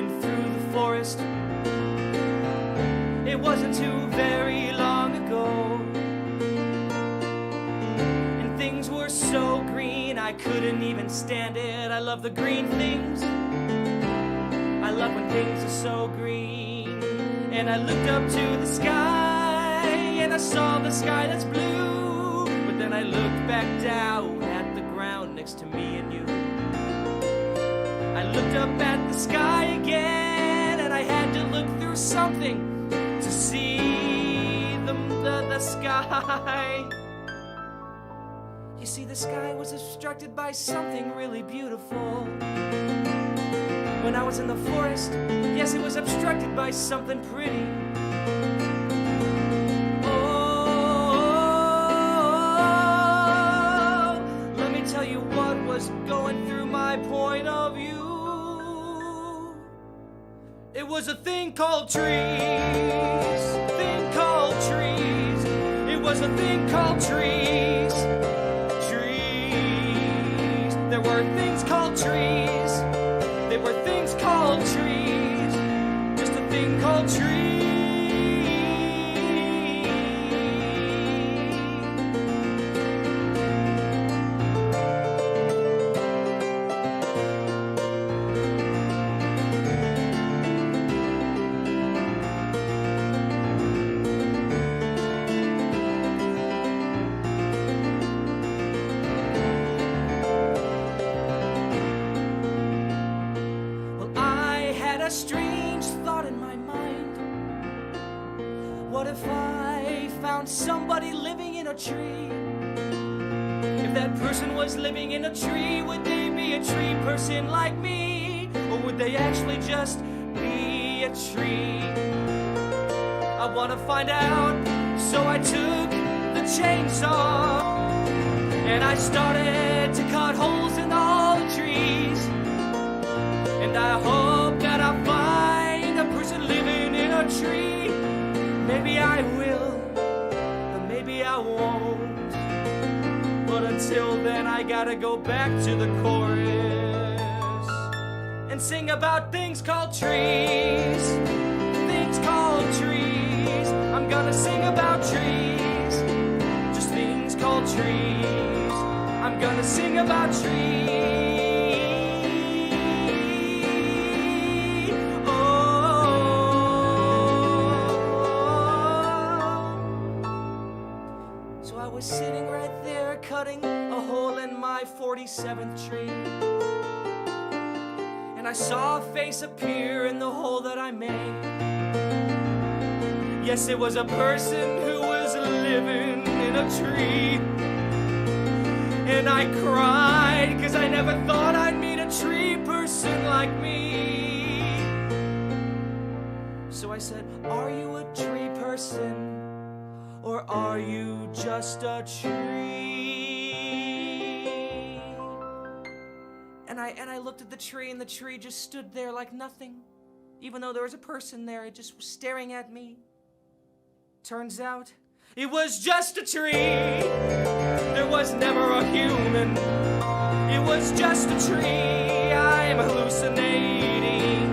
walking through the forest. It wasn't too very long ago, and things were so green I couldn't even stand it. I love the green things. I love when things are so green. And I looked up to the sky, and I saw the sky that's blue. But then I looked back down at the ground next to me and you. I looked up at the sky again, and I had to look through something to see the sky. You see, the sky was obstructed by something really beautiful. When I was in the forest, yes, it was obstructed by something pretty. Oh, let me tell you what was going through my point of view. It was a thing called trees, thing called trees. It was a thing called trees, trees. There were things called trees. There were things called trees, just a thing called trees. A strange thought in my mind. What if I found somebody living in a tree? If that person was living in a tree, would they be a tree person like me? Or would they actually just be a tree? I want to find out, so I took the chainsaw and I started to cut holes in all the trees. And I hope that I find a person living in a tree. Maybe I will, but maybe I won't. But until then I gotta go back to the chorus and sing about things called trees. Things called trees. I'm gonna sing about trees. Just things called trees. I'm gonna sing about trees. I was sitting right there cutting a hole in my 47th tree, and I saw a face appear in the hole that I made. Yes, it was a person who was living in a tree. And I cried, 'cause I never thought I'd meet a tree person like me. So I said, "Are you a tree person? Or are you just a tree?" And I looked at the tree, and the tree just stood there like nothing. Even though there was a person there, it just was staring at me. Turns out, it was just a tree. There was never a human. It was just a tree. I'm hallucinating.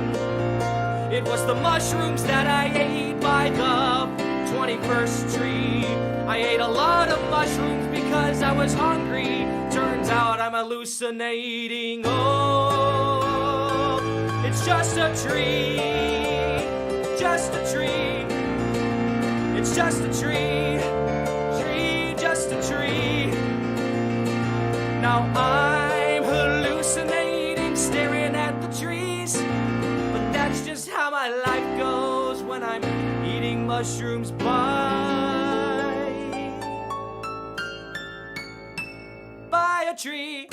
It was the mushrooms that I ate by the 21st tree. I ate a lot of mushrooms because I was hungry. Turns out I'm hallucinating. Oh, it's just a tree. Just a tree. It's just a tree. Tree, just a tree. Now I'm hallucinating, staring at the trees. But that's just how my life goes when I'm eating mushrooms by a tree.